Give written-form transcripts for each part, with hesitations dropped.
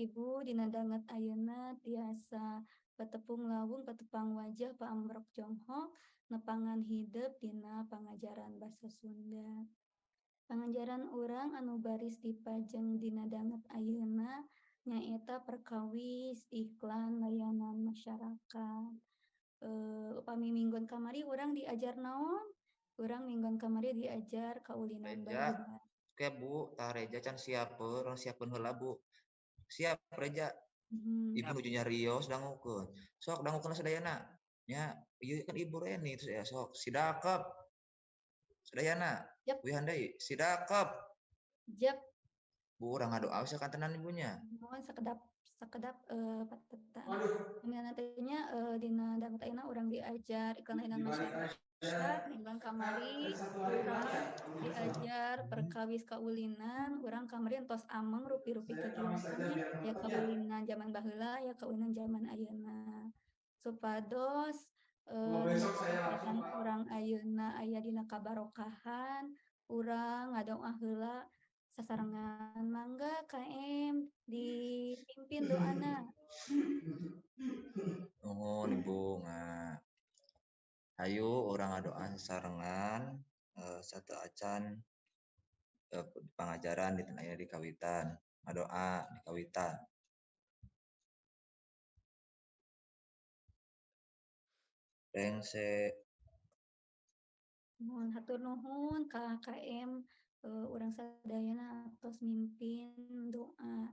ibu dina danget ayeuna tiasa patepung lawung patepang wajah paambrok jonghok nepangan hidup dina pangajaran basa Sunda. Pangajaran urang anu baris dipajeng dina danget ayeuna nyaeta perkawis, iklan, layanan masyarakat. Upami minggon kamari urang diajar naon? Urang minggon kamari diajar kaulinan Reja, baheula. oke Bu, tah Reja can siapkeun heula Bu. Siap Reja. Ibu nuju nyarios dangukeun. Sok dangukeun sadayana. Nya, ieu kan Ibu Reni terus ya sok sidakep. Sadayana. Jep, Wih handai, sidakep. jep. Bu urang ngadoa we sakantenan ibunya. Mohon sekedap sekedap patetaan. Nantinya dina dangut ayeuna urang diajar iklan layanan masyarakat, mingguan kamari urang diajar perkawis kaulinan, urang kamari entos ameng rupi-rupi kegiatanna ya kaulinan zaman baheula ya kaulinan zaman ayeuna. Supados kegiatan urang ayeuna aya dina kabarokahan, urang ngadoa heula sasarengan mangga KM dipimpin doana. Nuhun Ibu ngah. Hayu urang ngadoa sasarengan sateu acan pangajaran di aya di kawitan. Ngadoa di kawitan. Rengse Mohon hatur nuhun ka KM urang sadayana tos mimpin doa.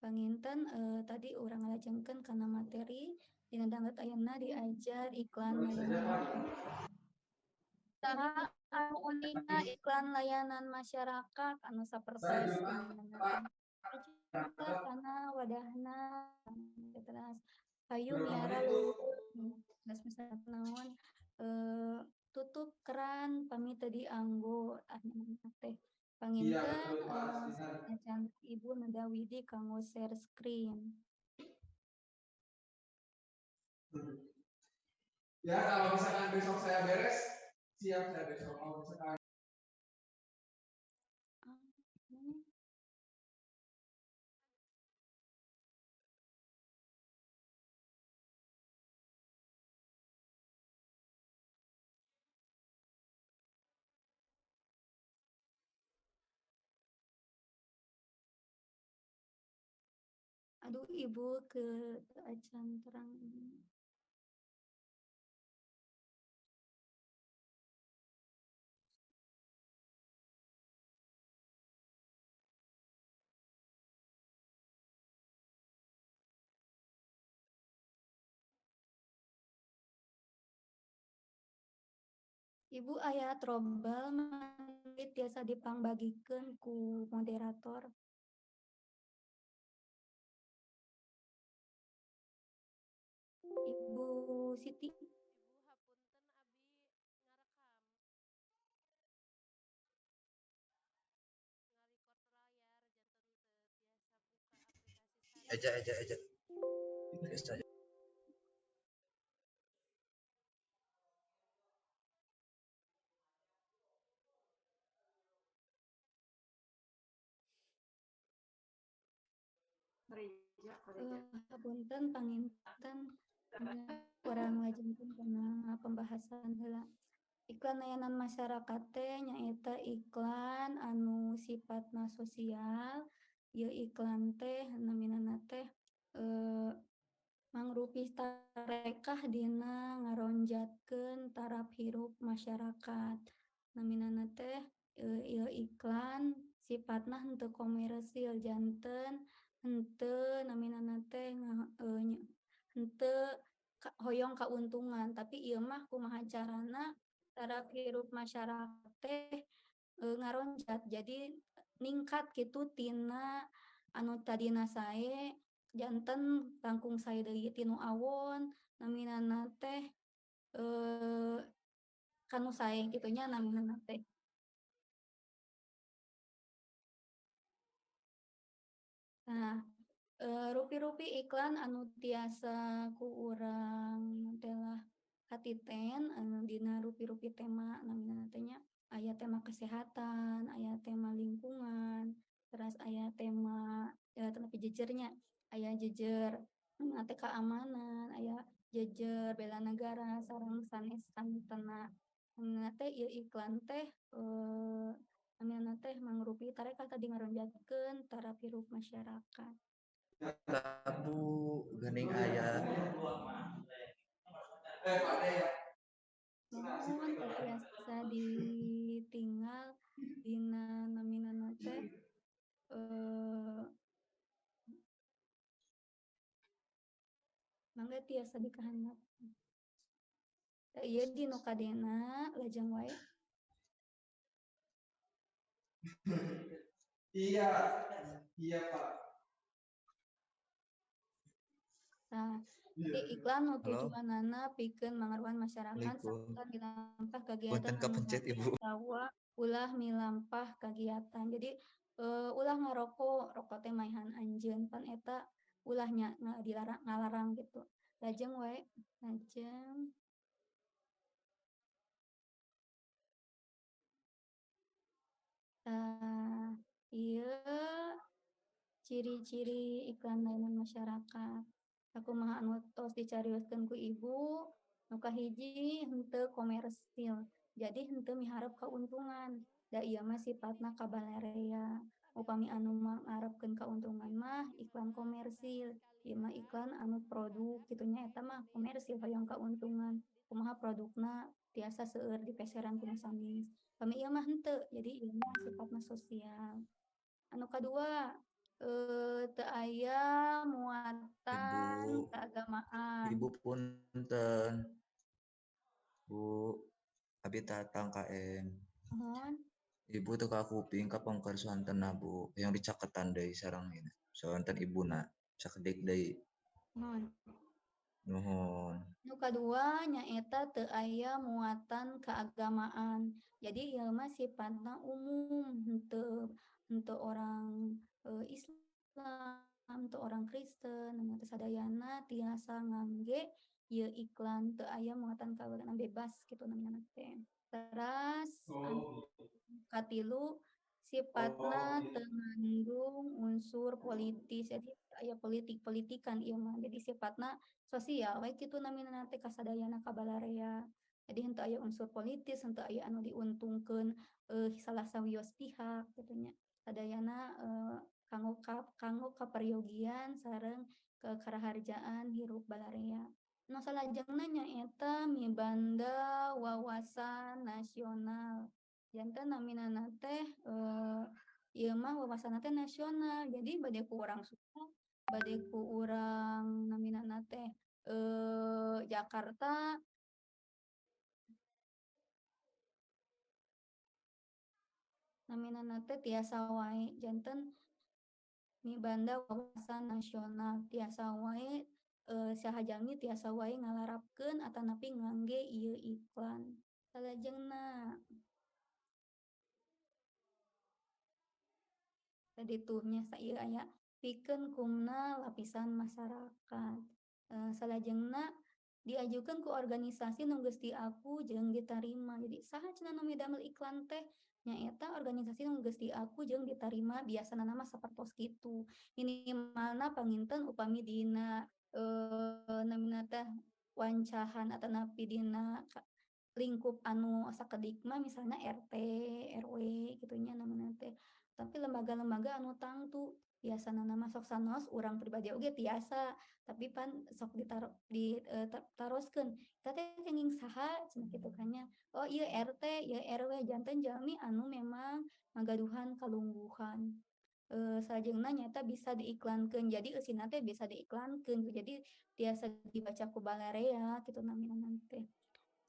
Panginten tadi urang ngalajengkeun kana materi dina danget ayeuna diajar iklan layanan saha anu unikna iklan layanan masyarakat anu sapertos ajar kana wadahna teras hayu miara leuweung geus misalna naon tutup keran pami teu dianggo teh panginten acan ibu nadawidi kanggo share screen. Ya, kalau misalkan besok saya beres, siap saya besok. Kalau misalkan Aduh ibu ke acan terang. Ibu aya trouble mangga tiasa dipangbagikeun ku moderator. Ibu Siti. eja. Geus aja. Hapunten panginten urang ngajengkeun kana pembahasan heula. Iklan layanan masyarakat teh nyaeta iklan anu sifatna sosial. Ieu iklan teh naminana teh mangrupi tarekah dina ngaronjatkeun taraf hirup masyarakat. Naminana teh ieu iklan sifatna henteu komersil janten henteu naminana teh henteu hoyong kauntungan tapi ieu mah kumaha carana taraf hirup masyarakat teh ngaronjat jadi ningkat kitu tina anu tadina sae janten langkung sae deui tinu awon naminana teh kanu sae kitunya naminana teh. Nah, rupi-rupi iklan anu tiasa ku urang telah katiten dina rupi-rupi tema naminana teh nya aya tema kesehatan, aya tema lingkungan, terus aya tema tenaga jejernya. aya jejer teh keamanan, aya jejer bela negara sareng sanes santena. Namina teh ieu iklan teh namina teh mangrupi tareka tadi ngaronjatkeun taraf hirup masyarakat. Prabu gening aya Nuhun teu tiasa ditinggal dina naminana teh mangga tiasa dikahandap. Ieu di nu kadena lajeng wae. Iya, iya Pak. Nah, jadi iklan nu tujuanana pikeun mangaruhan masyarakat sarta milampah kegiatan anu sawa ulah milampah kegiatan. Jadi ulah ngarokok, rokok teh maihan anjeun pan eta ulahnya ngalarang gitu. Lajeng wae, lajeng ieu ciri-ciri iklan layanan masyarakat. Sakumaha anu tos dicarioskeun ku ibu, nu kahiji henteu komersil. Jadi henteu miharep kauntungan. Da ieu mah sifatna kabalarea. Upami anu ngarepkeun kauntungan mah iklan komersil. Ieu mah iklan anu produk kitunya eta mah komersil hoyong kauntungan. Kumaha produkna tiasa seueur dipeseran ku sanes. Upami ieu mah henteu. Jadi ieu mah sifatna sosial. Anu kadua teu aya muatan keagamaan. Ibu punten. Bu, abi tatang KM. Ibu tuh ka kuping ka pangkarsuantena Bu, yang dicaketan deui sareng ini. Soanten ibuna sakedik deui. Nuhun. Nu kadua nyaeta teu aya muatan keagamaan. Jadi ieu mah sifatna umum, henteu orang Islam, henteu orang Kristen, nu sadayana tiasa ngangge ieu iklan teu aya muatan keagamaan bebas kitu namina teh. Teras katilu sifatna teu ngandung unsur politis. Jadi aya politik-politikan ieu mah. Jadi sifatna sosial we kitu naminana teh kasadayana kabalarea. Jadi henteu aya unsur politis, henteu aya anu diuntungkeun salah sawios pihak kitu nya. Sadayana kanggo kaparyogian sareng kekaraharjaan hirup balarea. Nu salajengna nyaeta mibanda wawasan nasional. Janten naminana teh ieu mah wawasanna teh nasional. Jadi bade ku urang Sunda, bade ku urang naminana teh Jakarta, naminana teh tiasa wae janten mibanda wawasan nasional, tiasa wae saha jalmi tiasa wae ngalarapkeun atanapi ngangge ieu iklan. Salajengna tadi tuhnya ieu aya pikeun kumna lapisan masyarakat. Salajengna diajukeun ku organisasi nu geus diaku jeung ditarima. Jadi saha cenah nu midamel iklan teh nyaeta organisasi nu geus diaku jeung ditarima biasana mah sapertos kitu. Minimalna panginten upami dina namina teh wancahan atanapi dina lingkup anu sakedik mah misalnya RT, RW gitunya namina teh. Tapi lembaga-lembaga anu tangtu biasana nama sok sanos urang pribadi oge tiasa tapi pan sok ditaroskeun eta teh kenging saha cenah kitu kan nya. Oh ieu RT, ieu RW janten jalmi anu memang ngagaduhan kalungguhan. Salajengna nyata bisa diiklankeun. Jadi eusina teh bisa diiklankeun. Jadi tiasa dibaca ku balarea kitu naminana teh.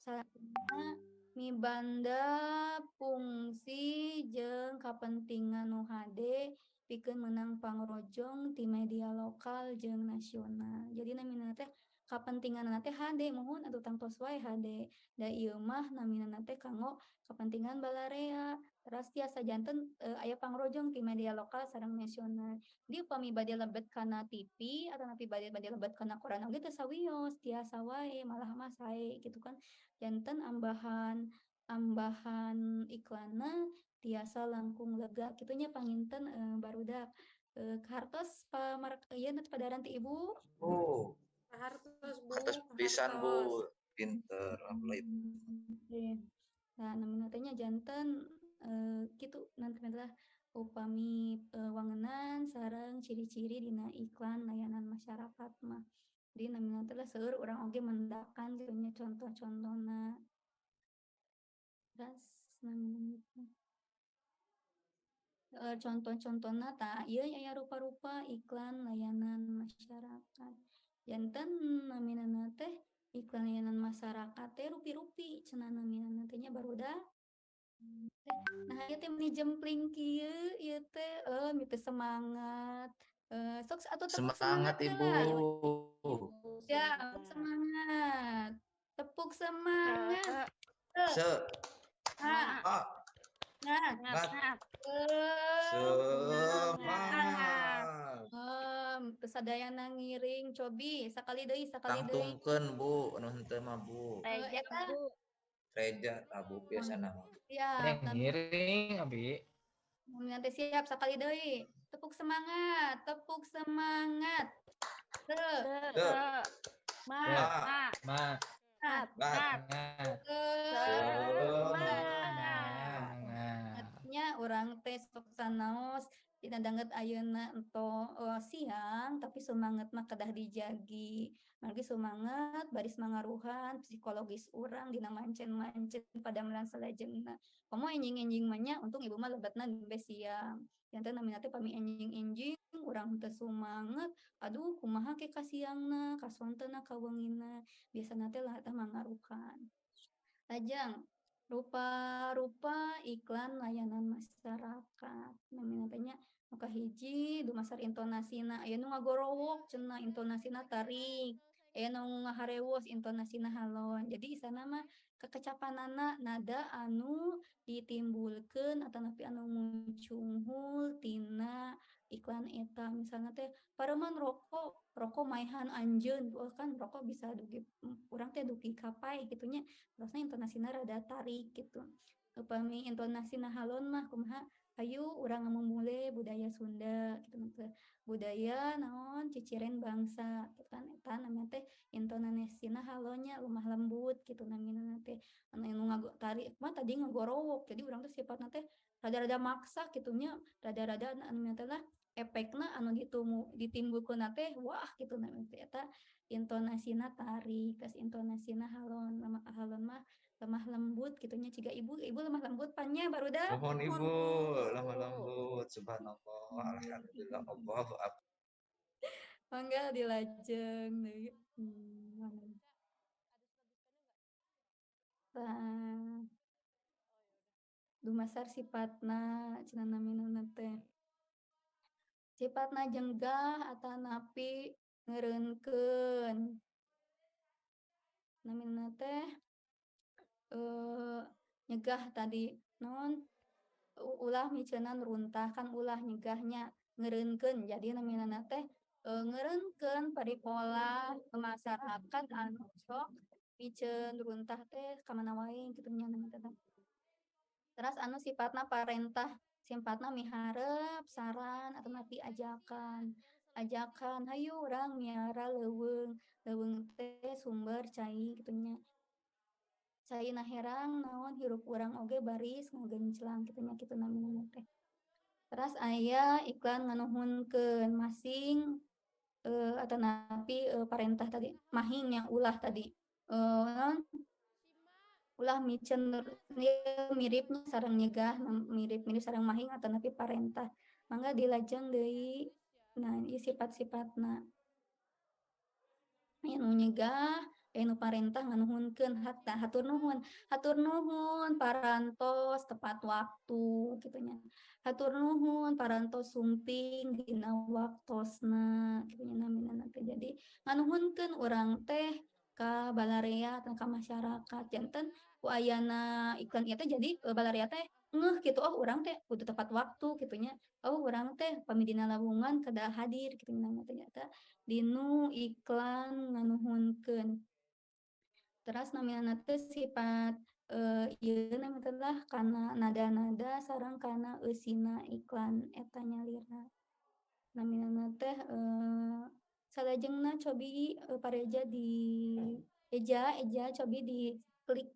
Salajengna mibanda fungsi jeung kapentingan nu hade pikeun meunang pangrojong ti media lokal jeung nasional. Jadi naminana teh kapentinganna teh hade muhun atuh tangtos wae hade. Da ieu mah naminana teh kanggo kapentingan balarea. Teras tiasa janten aya pangrojong ti media lokal sareng nasional. Di upami bade lebet kana TV atau napi bade lebet kana koran oge teu sawios, tiasa wae malah mah sae gitu kan. Janten ambahan iklanna tiasa langkung lega kitunya panginten barudak Hartos pamarak ieu nanti padaran ti ibu. Oh, Hartos Bu, hartos pisan Bu, hartos. pinter. Nah, namina teh nya janten kitu nanti adalah upami wangenan sareng ciri-ciri dina iklan layanan masyarakat mah. Di namina teh seueur urang oge mendakan gitu nya contoh-contohna. Terus namina contoh-contohna ta ieu aya rupa-rupa iklan layanan masyarakat. Janten naminana teh iklan layanan masyarakat teh rupi-rupi cenah naminana teh nya barudak. Nah ieu teh meni jempling kieu ieu teh mi teu semangat. Sok atuh tepuk semangat Semangat lah. Ibu. Ya, semangat. Tepuk semangat. Se Nah, ah, nah. ngat Semangat. semangat. Pesadayana ngiring cobi sakali deui. Tangtungkeun Bu, anu henteu mah Bu. Eta Reja Bu biasana. siap. Ngiring abi. Nanti siap sakali deui. Tepuk semangat. Ma, Ngat. Artinya orang teh sok sanaos dina danget ayeuna ento siang tapi semangat mah kedah dijagi. Margi semangat baris mangaruhan psikologis urang dina mancen-mancen pada melang salajengna. Komo enjing-enjing mah nya untung ibu mah lebatna nembe siang. Janten namina teh pami enjing-enjing urang teu semangat. Aduh kumaha ke kasiangna, kasontena kawengina. Biasana teh lah teh mangaruhan. Lajang rupa-rupa iklan layanan masyarakat. Namina teh nya nu kahiji dumasar intonasina aya nu ngagorowok cenah intonasina tarik. Aya nu ngaharewos intonasina halon. Jadi isana mah kekecapanana nada anu ditimbulkeun atanapi anu muncunghul tina iklan eta. Misalnya teh pareman rokok maehan anjeun kan rokok bisa dugi urang teh dugi kapai gitunya. Terusnya intonasina rada tarik gitu. Upami intonasina halon mah kumaha hayu urang memulai budaya Sunda gitu budaya naon ciciren bangsa gitu kan eta namanya teh intonasina halonnya lemah lembut gitu namina teh anu tarik mah tadi ngagorowok jadi urang teh sifatna teh rada-rada maksa gitunya rada-rada anu teh lah efekna anu ditimbulkeun teh wah gitu namanya teh eta intonasina tarik terus intonasina halon mah lemah lembut gitunya ciga ibu lemah lembut pannya barudak Mohon Ibu, lemah lembut, subhanallah, alhamdulillah, Allahu akbar. mangga dilajeng deui dumasar sifatna cenah naminana teh sifatna jenggah atanapi ngeureunkeun naminana teh nyegah tadi non ulah micenan runtah kan ulah nyegahnya ngeureunkeun jadi naminana teh ngeureunkeun paripola masyarakat anu sok miceun runtah teh kamana wae kitu nya namina teh. Terus anu sifatna parentah sifatna miharep saran atau napi ajakan hayu urang miara leuweung teh sumber cai gitunya cai herang naon hirup urang oge baris ngagenclang gitunya kitu namina teh. Terus aya iklan nganuhunkeun masing atau napi parentah tadi mahing yang ulah tadi ulah micen miripnya sarang nyegah mirip-mirip sarang mahing atau napi parentah mangga dilajeng deui nah ieu sifat-sifatna anu nyegah anu parentah nganuhunkeun hatur nuhun parantos tepat waktu gitunya hatur nuhun parantos sumping dina waktosna gitunya namina teh jadi nganuhunkeun urang teh ka balarea atau ka masyarakat janten ku ayana iklan ieu teh jadi balarea teh ngeuh gitu oh urang teh kudu tepat waktu gitunya oh urang teh pami dina lawungan kedah hadir gitu namanya ternyata dinu iklan nganuhunkeun. Terus namina teh sifat ieu namina lah kana nada-nada sareng kana eusina iklan eta nyalira. naminana teh salajengna cobi pareja di eja cobi di klik.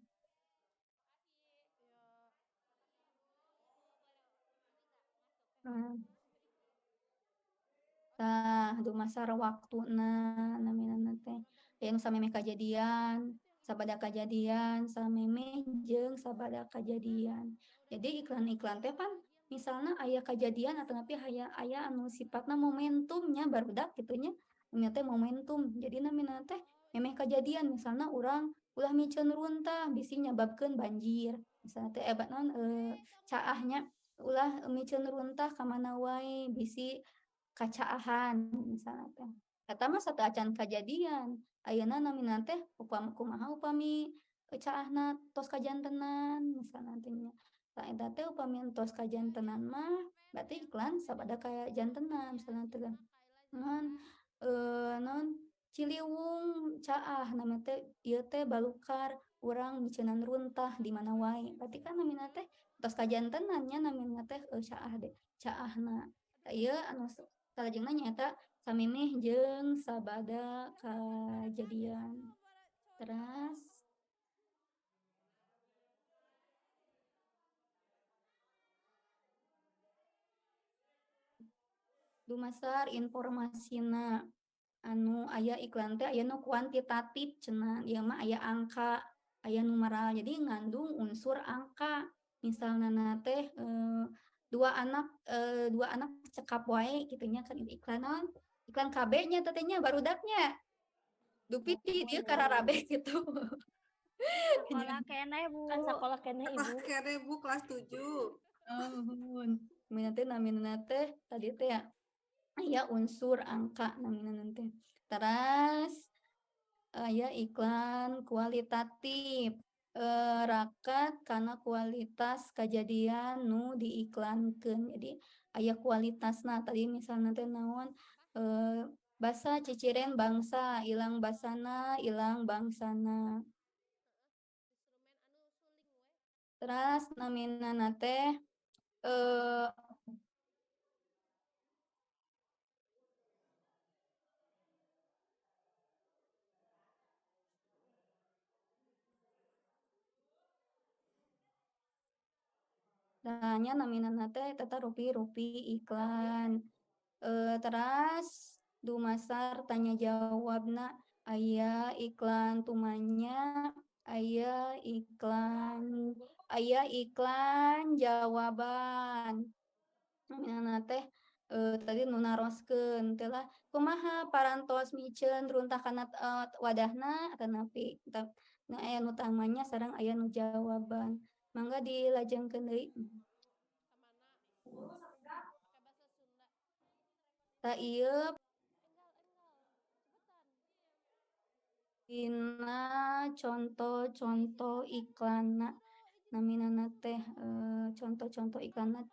Tah dumasar waktuna naminana teh yang samemeh kajadian sabada kajadian samemeh jeung sabada kajadian. Jadi iklan-iklan teh pan misalnya aya kajadian atau tapi aya anu sifatna momentumnya barudak gitunya nya teh momentum. Jadi naminana teh memeh kajadian misalnya urang ulah miceun runtah bisi nyababkeun banjir. Misalnya teh caahnya ulah miceun runtah ka mana wae bisi kacaahan misalnya teh. Eta mah satu acan kajadian. Ayeuna naminana teh kumaha upami caahna tos kajantenan misalnya teh nya. Tah eta teh upami tos kajantenan mah berarti iklan sabada kajantenan misalnya teh. Non Ciliwung caah namanya teh ieu teh balukar urang miceunan runtah di mana wae. Berarti kan naminana teh tos kajantenan nya naminana teh caah deh caahna. Ieu anu salajengna nyaeta samemeh jeung sabada kajadian. Teras dumasar informasina anu aya iklan teh aya nu kuantitatif cenah ieu mah aya angka aya numeral jadi ngandung unsur angka misalna teh dua anak cekap wae gitunya kan iklan naon iklan KB nya tetenya barudaknya dupi di dieu kararabe gitu. Sekolah kene Bu. Kan sekolah kene Ibu. Sekolah kene Bu kelas 7. Naminana teh tadi teh ya aya unsur angka naminana teh. Teras aya iklan kualitatif rakat karena kualitas kajadian nu diiklankeun. Jadi aya kualitasna tadi misalnya teh naon basa ciciren bangsa ilang basana ilang bangsana. Teras naminana teh nya naminana teh tata rupi iklan. Teras dumasar tanya jawabna aya iklan tumanya aya iklan jawaban. Naminana teh tadi nu naroskeun teh lah kumaha parantos miceun runtah kana wadahna atanapi nah aya nu tamanya sareng aya nu jawaban. Mangga dilajengkeun deui. Tah ieu dina contoh-contoh iklanna naminana teh contoh-contoh iklanna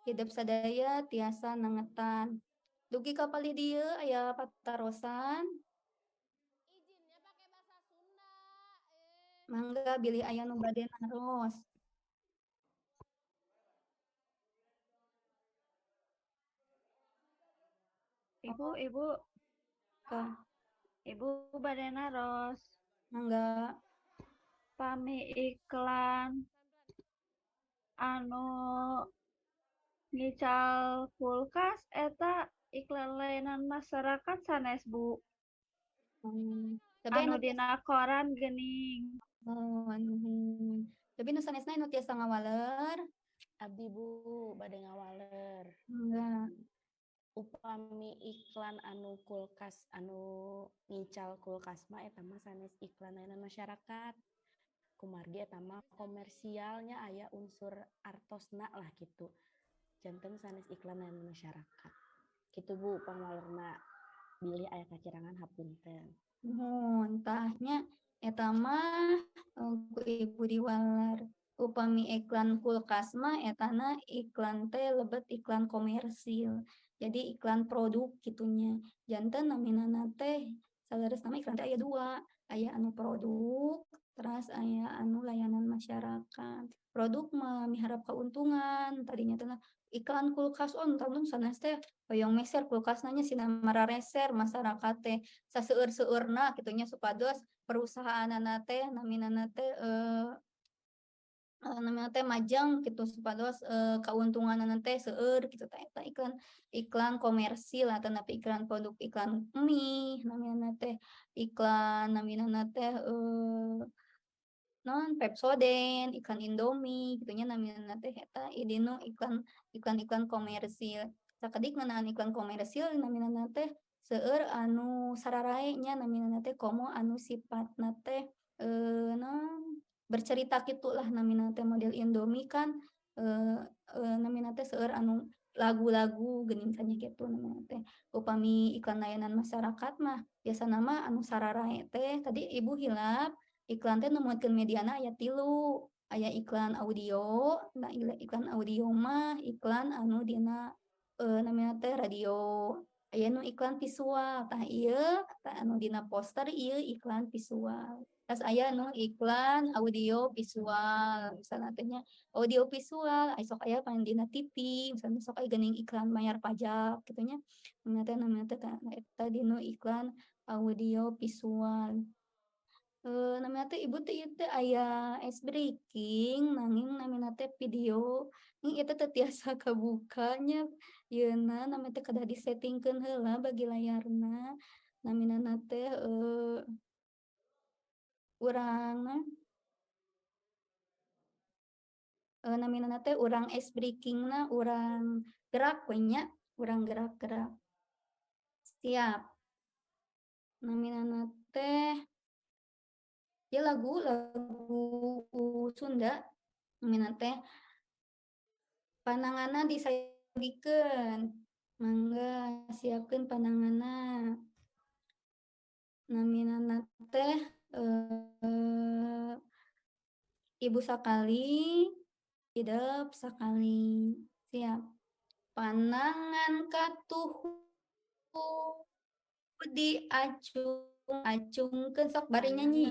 hidup sadaya tiasa nangetan. Dugi ka palih dieu aya patarosan. Mangga bilih aya nu bade naros. Ibu bade naros. Mangga. Pami iklan anu ngical kulkas eta iklan layanan masyarakat sanes Bu. Tapi anu dina koran geuning. nuhun. Tapi nu sanesna anu tiasa ngawaler. Abdi Bu bade ngawaler. Enggak. Upami iklan anu kulkas anu ngical kulkas mah eta mah sanes iklan layanan masyarakat. Kumargi eta mah komersialnya aya unsur artosna lah gitu. Janten sanes iklan layanan masyarakat. Kitu Bu pangawalerna bilih aya kacirangan hapunten. Nuhun tahnya eta mah ku Ibu diwaler. Upami iklan kulkas mah etana iklan teh lebet iklan komersil. Jadi iklan produk gitunya. Janten naminana teh salaresna iklan teh aya dua. Aya anu produk, teras aya anu layanan masyarakat. masyarakat. Produk mah miharap keuntungan, tadinya teh iklan kulkas tahun sanes teh hoyong meser kulkas nanya sina marareser masyarakat teh saseueur-seueurna kitunya supados perusahaanana teh naminana teh namanya teh majang gitu supados keuntungan teh seueur gitu teh eta iklan komersil atau napi iklan produk iklan mie namanya teh iklan namina teh non Pepsodent, iklan Indomie gitunya namina teh eta idinu iklan komersil. Sakedik ngeunaan iklan komersil namina teh seueur anu sararae nya namina teh komo anu sifatna teh non bercerita gitulah namina teh model Indomie kan namina teh seueur anu lagu-lagu geuning tanya gitu namina teh. Upami iklan layanan masyarakat mah biasa nama anu sararae teh tadi Ibu hilap iklan teh numutkeun mediana aya 3 aya iklan audio nah iklan audio mah iklan anu dina namina teh radio aya nu iklan visual tah ieu anu dina poster ieu iklan visual terus aya nu iklan audio visual misalna teh nya audio visual sok aya pan dina TV misalnya sok aya geuning iklan bayar pajak kitu nya namina teh eta dinu iklan audio visual. Namanya teh ibu teh ieu teh aya ice breaking nanging namina teh video ning eta teh tiasa kabukanya yeuna namanya teh kedah disettingkeun heula bagi layarna naminana teh urang naminana teh urang ice breakingna urang gerak we nya urang gerak-gerak siap naminana teh ya lagu Sunda namina teh pananganna disagikeun mangga siapkeun pananganna naminana teh ibu sakali hidup sakali siap panangan katuhu diacungkeun sok bari nyanyi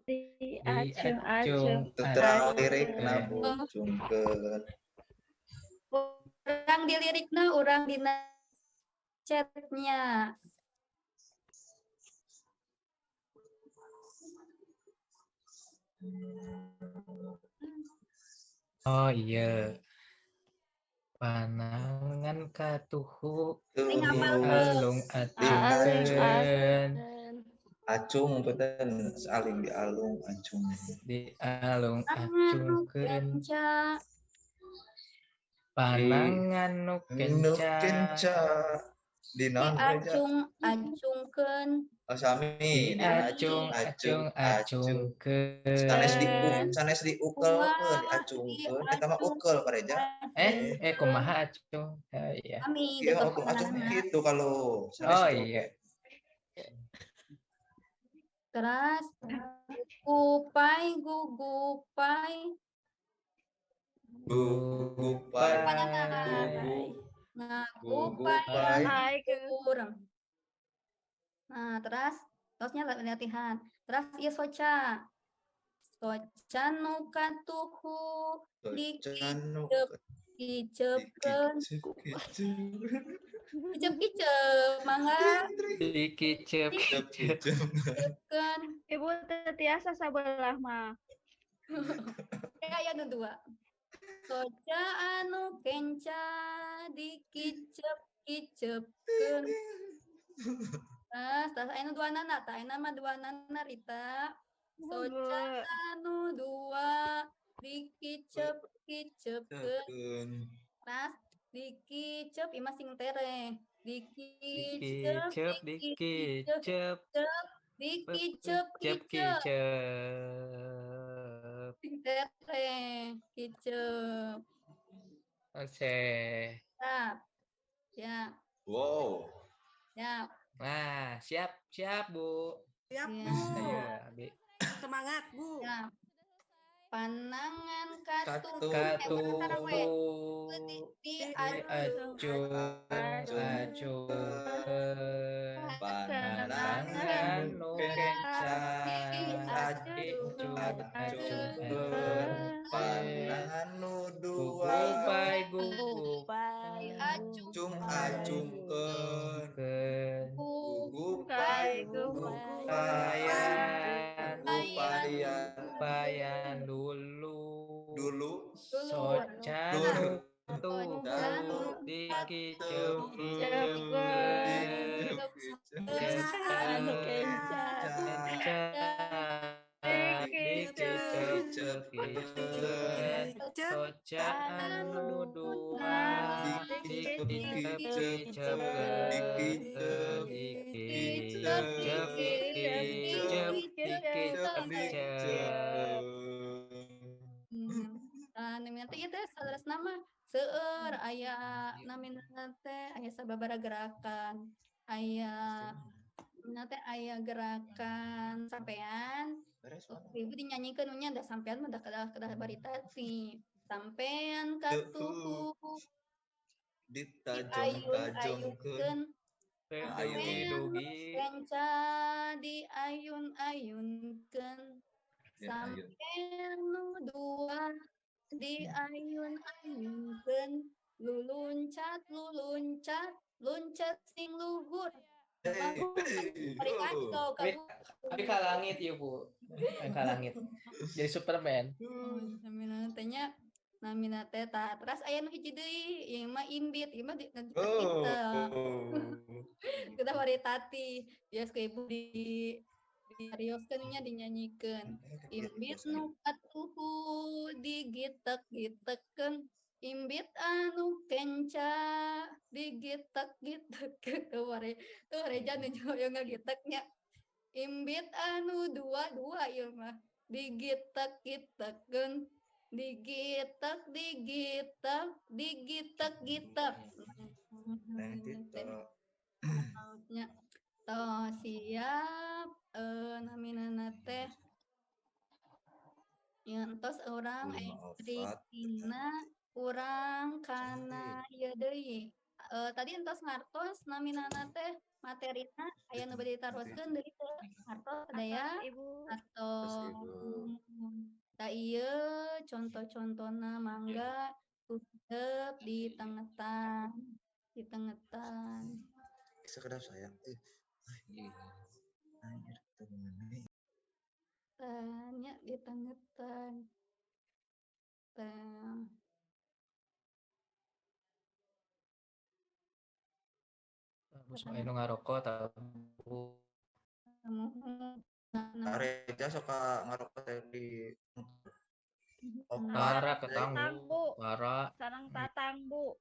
Diacung-acung. Terang lirikna bucungkeun. Urang di lirikna urang dina chatnya Oh iya. Panangan katuhu alung acungkeun. Acung beuteun saling dialung acung. Dialung acungkeun. Panangan nu kenca. diacungkeun Sami diacungkeun. Sanes diukelkeun diacungkeun eta mah ukel pareja. Kumaha acung? Iya. Iya acung gitu kalau Oh iya. keras gugupai gugupai kurang. Nah, terusnya latihan. Terus ieu soca nu katuhu dikicepkeun kicep mangga Dikicep. Ibu tetiasa sabelah mah. Aya nu dua. Soca anu kenca dikicep-kicepkeun. Tas aya dua nana, tah aya mah dua nana Rita. Soca anu dua dikicep-kicepkeun. Tas dikicep imah sing tere. Dikicep. Sing tere, kicep. Oke. Siap. Ya. Wow. Ya. Nah, siap Bu. Siap, Bu. Ayo, Abi. Semangat, Bu. Ya. Panangan katuhu diacungkeun. Panangan nu kenca diacungkeun. kicep anu kencan anu dua Nanti itu saudara nama seueur aya namina teh aya sababaraha gerakan aya nanti aya gerakan sampean ibu dinyanyikan nya ada sampean mah kedah baritati sampean katuhu diayun-ayunkeun sampean kenca diayun-ayunkeun sampean nu dua diayun-ayunkeun luluncat luncat sing luhur tapi ka langit ya Bu ka langit jadi Superman namina teh terus aya nu hiji deui ieu mah imbit ieu mah kita baritati bias ke ibu di rioskeun nya dinyanyikeun imbit nu katuhu digitek-gitekeun imbit anu kenca digitek-gitekeun tuh reja nu yo ngagiteknya imbit anu dua ieu mah digitek-gitekeun digitek nya toh siap namina teh yentos orang tina urang kana ieu deui tadi entos ngartos naminana teh materina aya nu bade ditaruaskeun deui teh ngartos sadaya atau da ieu contoh-contohna mangga udep di tengetan sekedap sayang tanya di tengetan terus anu ngarokok tahu Reja suka ngarokok di Para ketanggu, para sareng tatang Bu.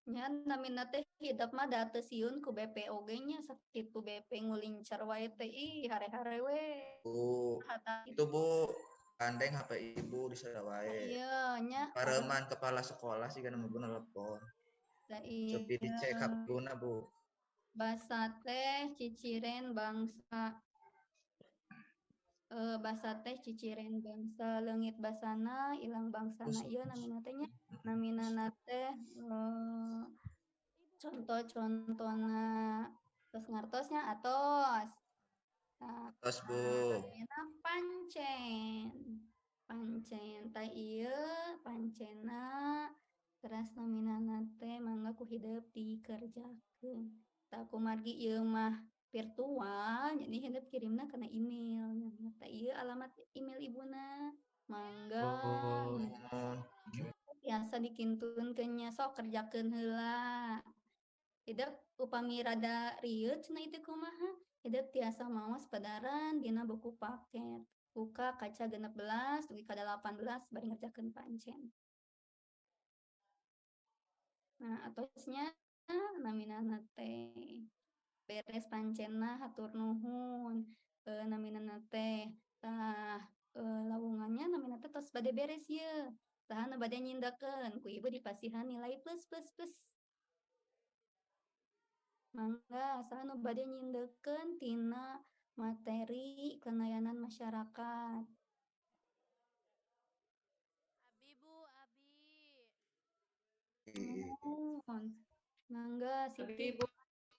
nya namina teh hidup mah da teu sieun ku BPO ge nya sakitu BP ngulincer wae teh hare-hare we. Itu Bu, gandeng HP ibu di sada wae. Iya nya Pareman kepala sekolah sih kana meureun telepon. Da iya. Sepi dicek HP-na Bu. Basa teh ciciren bangsa basa teh ciciren bangsa leungit basana ilang bangsana ieu namina teh nya naminana teh contoh-contohna tos ngartosnya atos tos Bu pancen ta ieu pancena teras naminana teh mangga ku hidup dikerjakeun ta kumargi ieu mah virtual jadi hidup kirimna kana email ta ieu alamat email ibuna mangga biasa dikintunkeun nya sok kerjakeun heula hidup upami rada rieuh cenah itu kumaha hidup tiasa maos padaran dina buku paket buka kaca 16 dugi ka 18 bari ngerjakeun pancen nah atosnya naminana teh beres pancenna hatur nuhun naminana teh tah lawungannya naminana teh tos bade beres ieu saha nu bade nyindakeun ku ibu dipasihan nilai plus mangga saha nu bade nyindekeun tina materi kenayanan masyarakat Abi Bu mangga Siti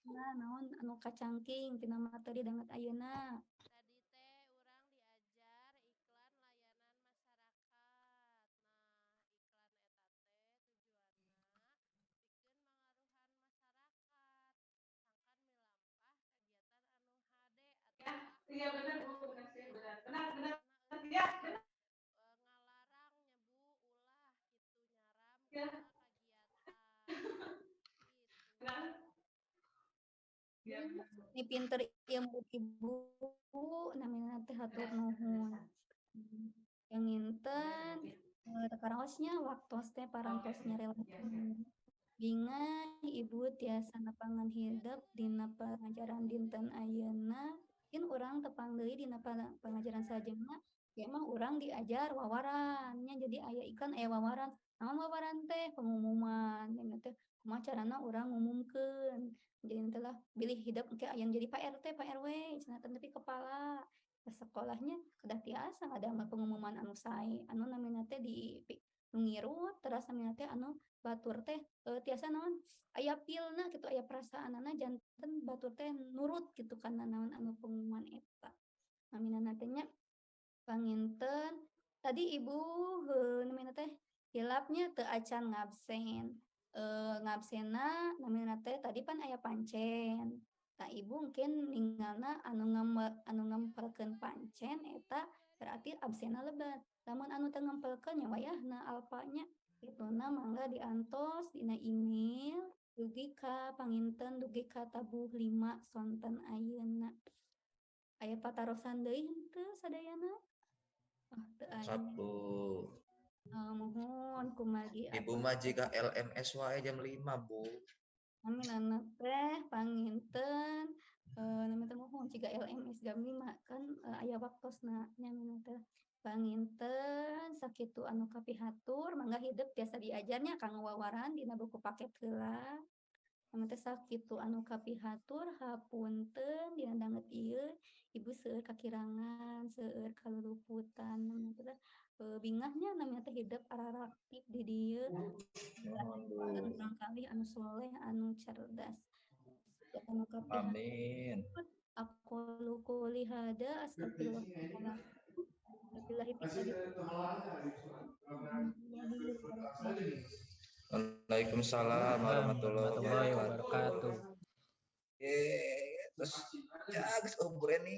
naon anu kacangking tina materi danget ayeuna tadi teh urang diajar iklan layanan masyarakat. Nah, iklan eta teh tujuanna pikeun mangruhan masyarakat sangkan milampah kegiatan anu hade atau Iya benar Bu, benar. Ya, benar. ngalarang nyebu ulah kitu nyaram kana kagiatan. Ini pinter ilmu ibu namina teh hatur nuhun. Yang nginten tekaraosnya waktos teh parantosnya relasi. Bingah ibu tiasa napangan hidup dina pengajaran dinten ayeuna mungkin orang tepang deui dina pengajaran sajengna ya emang orang diajar wawarannya jadi aya iklan aya wawaran naon wawaran teh pengumuman nya teh kumaha carana urang ngumumkeun jadi telah bilih hidup ke aya jadi Pak RT Pak RW cenah tapi kepala ke sekolahnya kedah tiasa ada pengumuman anu sae anu namina teh di ngirut terus namina teh anu batur teh tiasa naon aya pilna gitu aya perasaanana janten batur teh nurut gitu kana naon anu pengumuman eta namina teh nya panginten tadi ibu namina teh hilapnya teu acan ngabsen ngabsena namina teh tadi pan aya pancen tak ibu mungkin ninggalna anu ngempelkeun pancen eta berarti absena lebat lamun anu teu ngempelkeun nya wayahna alpanya ituna mangga diantos dina email dugi ka panginten dugi ka tabuh 5 sonten ayeuna aya patarosan deui henteu sadayana teu aya Satu. mohon kumargi Ibu mah jika LMS wae jam 5 Bu. Aminana teh panginten namanya teh mohon jika LMS jam 5 kan aya waktosna nya teh panginten sakitu anu kapihatur mangga hidup biasa diajarnya kang wawaran dina buku paket heula anu teh sakitu anu kapihatur hapunten dina danget ieu ibu seueur kakirangan seueur kaluluputan namanya teh bingahnya namanya teh hidup araraktif di dieu barangkali anu soleh anu cerdas anu kapihatur Amin. aku lukuli hada astagfirullah Waalaikumsalam warahmatullahi wabarakatuh. wabarakatuh. Terus ya guys ini